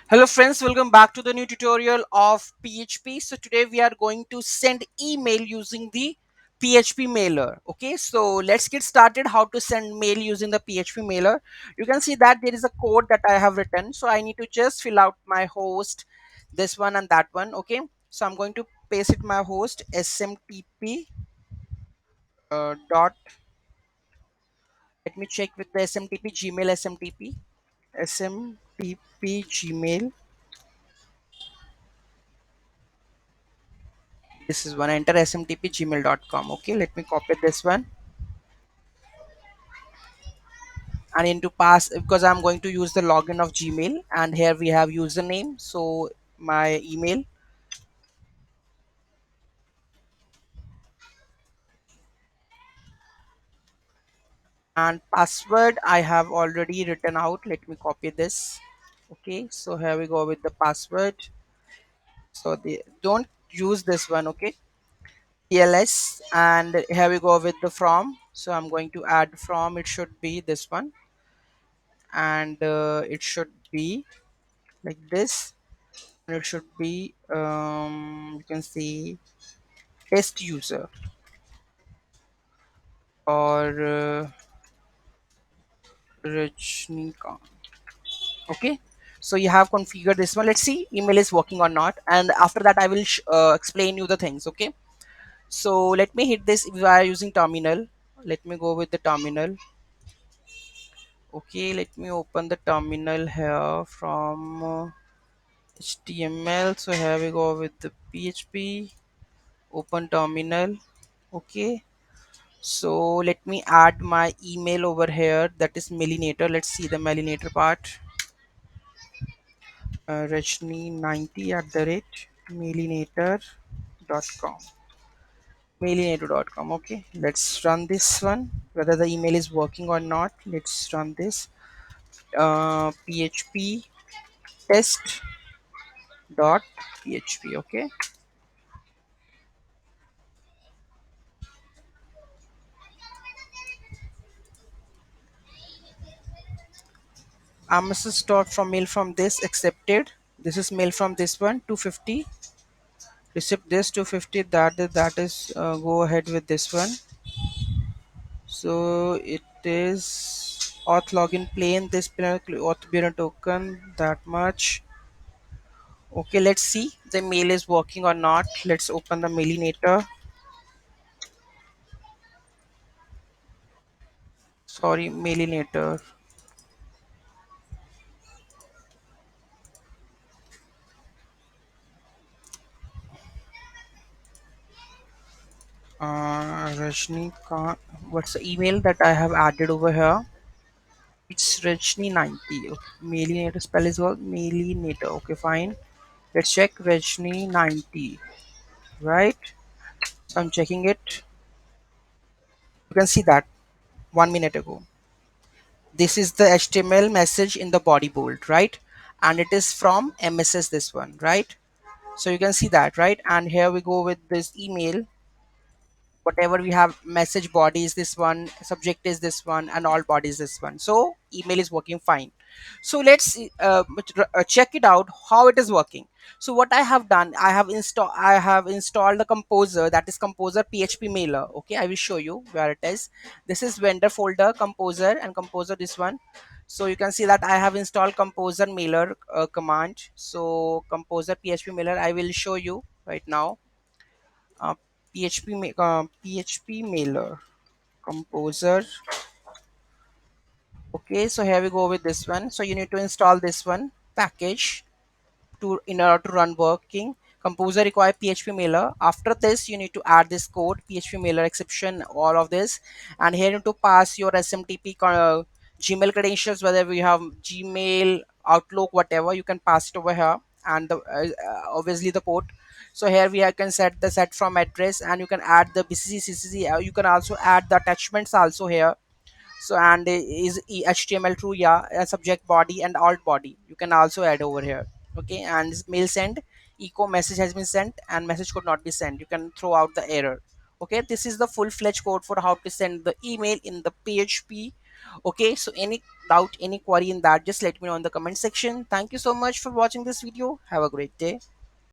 Hello friends, welcome back to the new tutorial of PHP. So today we are going to send email using the PHP mailer. Okay, so let's get started how to send mail using the PHP mailer. You can see that there is a code that I have written. So I need to just fill out my host, this one and that one. Okay, so I'm going to paste it my host smtp dot. Let me check with the smtp gmail smtp gmail. This is one, enter smtp gmail.com. Okay, let me copy this one and into pass, because I'm going to use the login of Gmail, and here we have username, so my email, and password I have already written out. Let me copy this. Okay, so here we go with the password. So the don't use this one. Okay, TLS, and here we go with the from. So I'm going to add from, it should be this one, and it should be like this. It should be you can see test user, or Rajnikant. Okay, so you have configured this one. Let's see email is working or not, and after that I will explain you the things. Okay, so let me hit this. If we are using terminal, let me go with the terminal. Okay, let me open the terminal here from HTML. So here we go with the PHP, open terminal. Okay, so let me add my email over here, that is mailinator. Let's see the mailinator part. Rajni90 at the rate mailinator.com. Mailinator.com. Okay, let's run this one, whether the email is working or not. Let's run this. PHP test dot PHP. Okay, message dot from mail from this accepted. This is mail from this one 250. Receive this 250. That is go ahead with this one. So it is auth login plain, this auth bearer token, that much. Okay, let's see the mail is working or not. Let's open the mailinator. Sorry, mailinator. Rajnikant. What's the email that I have added over here? It's Rajni90. Okay. Mailinator spell is what? Mailinator. Okay, fine. Let's check Rajni90. Right? So I'm checking it. You can see that 1 minute ago. This is the HTML message in the body bold, right? And it is from MSS, this one, right? So you can see that, right? And here we go with this email. Whatever we have, message body is this one, subject is this one, and all body is this one. So email is working fine. So let's check it out how it is working. So what I have done, I have installed the composer, that is composer PHP mailer. Okay, I will show you where it is. This is vendor folder, composer, and composer, this one. So you can see that I have installed composer mailer command. So composer PHP mailer, I will show you right now. uh, PHP mailer composer. Okay, so here we go with this one. So you need to install this one package to in order to run working. Composer require PHP mailer. After this you need to add this code, PHP mailer exception, all of this, and here you need to pass your SMTP Gmail credentials, whether we have Gmail, Outlook, whatever, you can pass it over here, and obviously the port. So here we can set the set from address, and you can add the BCC CCC. You can also add the attachments also here. So and is HTML true, yeah, subject body and alt body you can also add over here. Okay, and mail send, echo message has been sent and message could not be sent, you can throw out the error. Okay, this is the full-fledged code for how to send the email in the PHP. Okay, so any doubt, any query in that, just let me know in the comment section. Thank you so much for watching this video. Have a great day.